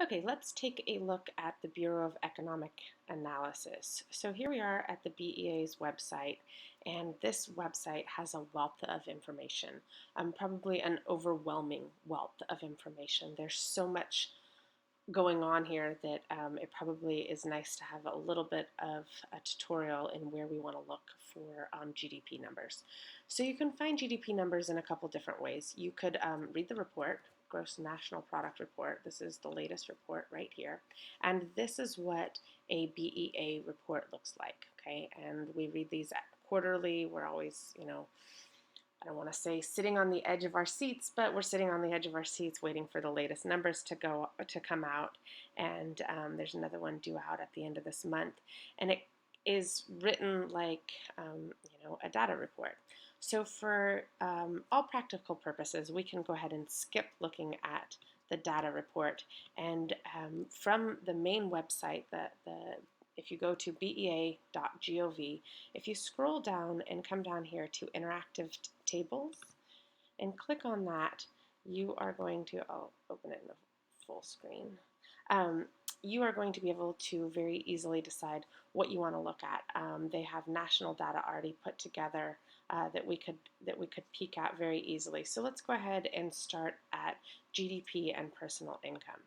Okay, let's take a look at the Bureau of Economic Analysis. So here we are at the BEA's website, and this website has a wealth of information, probably an overwhelming wealth of information. There's so much going on here that it probably is nice to have a little bit of a tutorial in where we want to look for GDP numbers. So you can find GDP numbers in a couple different ways. You could read the report, Gross National Product Report. This is the latest report right here. And this is what a BEA report looks like, okay? And we read these quarterly. We're always, I don't want to say sitting on the edge of our seats, but we're sitting on the edge of our seats waiting for the latest numbers to come out. And there's another one due out at the end of this month, and it is written like a data report. So for all practical purposes, we can go ahead and skip looking at the data report, and from the main website, if you go to bea.gov, if you scroll down and come down here to interactive tables and click on that, you are going to, I'll open it in the full screen. You are going to be able to very easily decide what you want to look at. They have national data already put together that we could peek at very easily. So let's go ahead and start at GDP and personal income.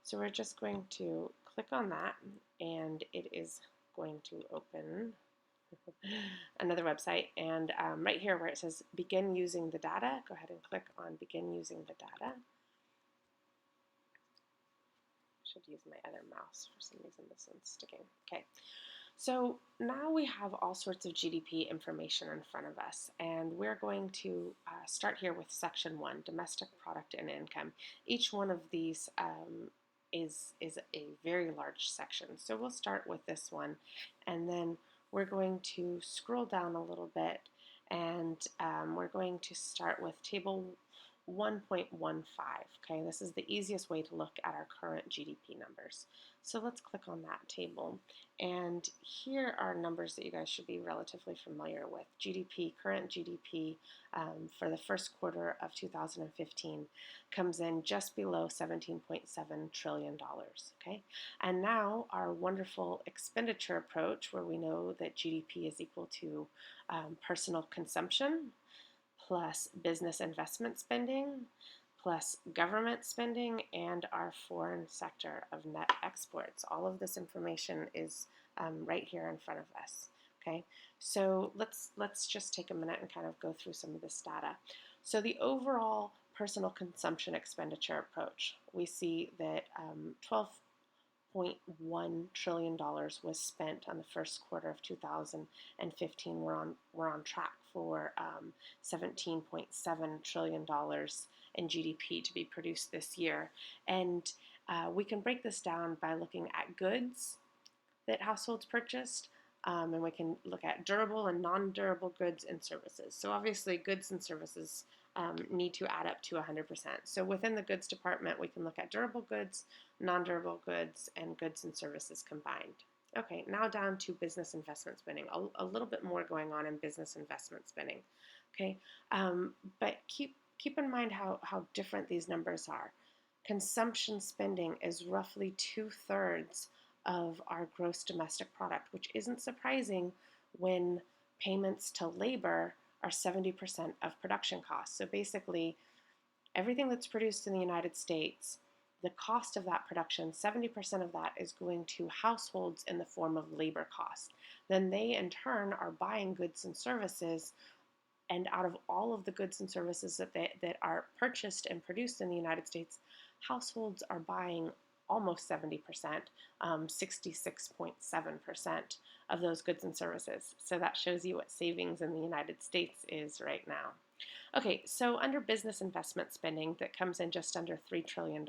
So we're just going to click on that, and it is going to open another website. And right here where it says begin using the data, go ahead and click on begin using the data. Should use my other mouse. For some reason this one's sticking. Okay, so now we have all sorts of GDP information in front of us, and we're going to start here with section 1, domestic product and income. Each one of these is a very large section, so we'll start with this one, and then we're going to scroll down a little bit, and we're going to start with table 1.15. Okay, this is the easiest way to look at our current GDP numbers. So let's click on that table, and here are numbers that you guys should be relatively familiar with. GDP, current GDP for the first quarter of 2015 comes in just below $17.7 trillion. Okay, and now our wonderful expenditure approach, where we know that GDP is equal to personal consumption plus business investment spending, plus government spending, and our foreign sector of net exports. All of this information is right here in front of us. Okay, so let's just take a minute and kind of go through some of this data. So the overall personal consumption expenditure approach, we see that $12.1 trillion was spent on the first quarter of 2015. We're on track for $17.7 trillion in GDP to be produced this year. And we can break this down by looking at goods that households purchased, and we can look at durable and non-durable goods and services. So obviously goods and services need to add up to 100%. So within the goods department, we can look at durable goods, non-durable goods, and goods and services combined. Okay, now down to business investment spending. A little bit more going on in business investment spending. Okay, but keep in mind how different these numbers are. Consumption spending is roughly 2/3 of our gross domestic product, which isn't surprising when payments to labor are 70% of production costs. So basically, everything that's produced in the United States, the cost of that production, 70% of that is going to households in the form of labor costs. Then they, in turn, are buying goods and services, and out of all of the goods and services that are purchased and produced in the United States, households are buying almost 70%, 66.7% of those goods and services. So that shows you what savings in the United States is right now. Okay, so under business investment spending that comes in just under $3 trillion,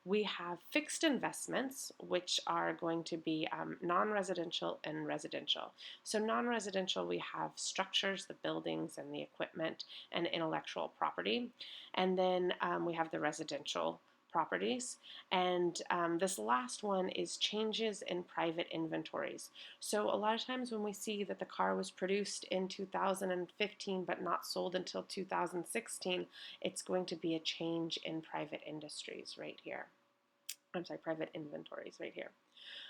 we have fixed investments, which are going to be non-residential and residential. So non-residential, we have structures, the buildings and the equipment and intellectual property. And then we have the residential properties, and this last one is changes in private inventories. So a lot of times when we see that the car was produced in 2015 but not sold until 2016, it's going to be a change in private industries right here. private inventories right here.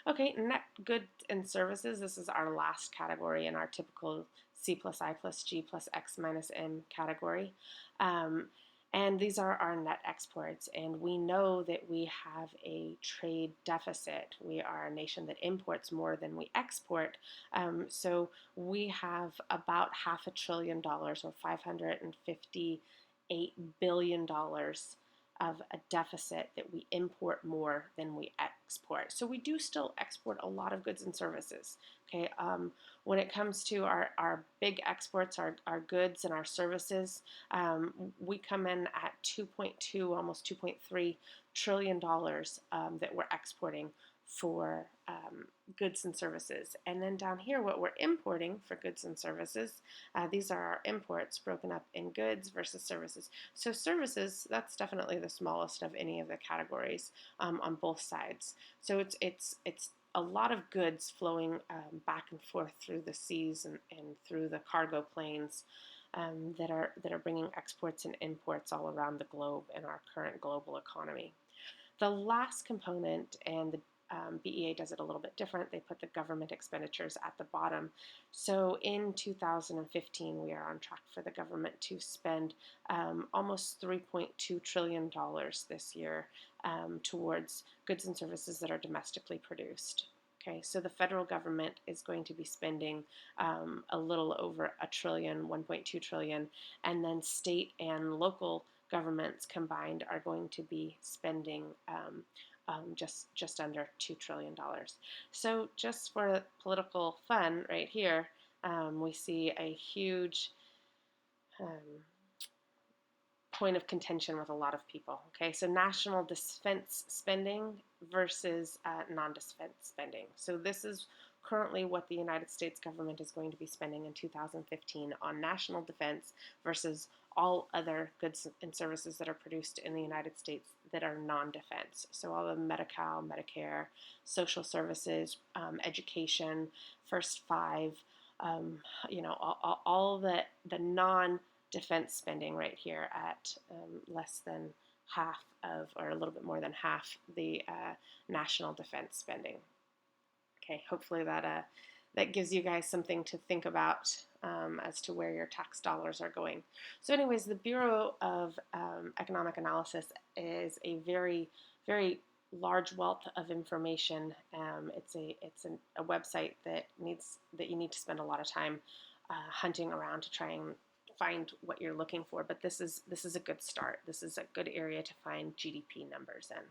Okay, net goods and services. This is our last category in our typical C+I+G+X minus M category. And these are our net exports. And we know that we have a trade deficit. We are a nation that imports more than we export. So we have about $500 billion or $558 billion of a deficit that we import more than we export. So we do still export a lot of goods and services. Okay, when it comes to our big exports, our goods and our services, we come in at 2.2, almost 2.3 trillion dollars that we're exporting for goods and services. And then down here, what we're importing for goods and services, these are our imports broken up in goods versus services. So services, that's definitely the smallest of any of the categories on both sides. So it's a lot of goods flowing back and forth through the seas and through the cargo planes that are bringing exports and imports all around the globe in our current global economy. The last component, and the BEA does it a little bit different. They put the government expenditures at the bottom. So in 2015, we are on track for the government to spend almost $3.2 trillion this year towards goods and services that are domestically produced. Okay, so the federal government is going to be spending a little over $1 trillion, $1.2 trillion, and then state and local governments combined are going to be spending just under $2 trillion. So just for political fun right here, we see a huge point of contention with a lot of people. Okay, so national defense spending versus non-defense spending. So this is currently what the United States government is going to be spending in 2015 on national defense versus all other goods and services that are produced in the United States that are non-defense. So all the Medi-Cal, Medicare, social services, education, First Five, all the non-defense spending right here at less than half of, or a little bit more than half, the national defense spending. Okay, hopefully that gives you guys something to think about as to where your tax dollars are going. So anyways, the Bureau of Economic Analysis is a very, very large wealth of information. It's a website that you need to spend a lot of time hunting around to try and find what you're looking for. But this is a good start. This is a good area to find GDP numbers in.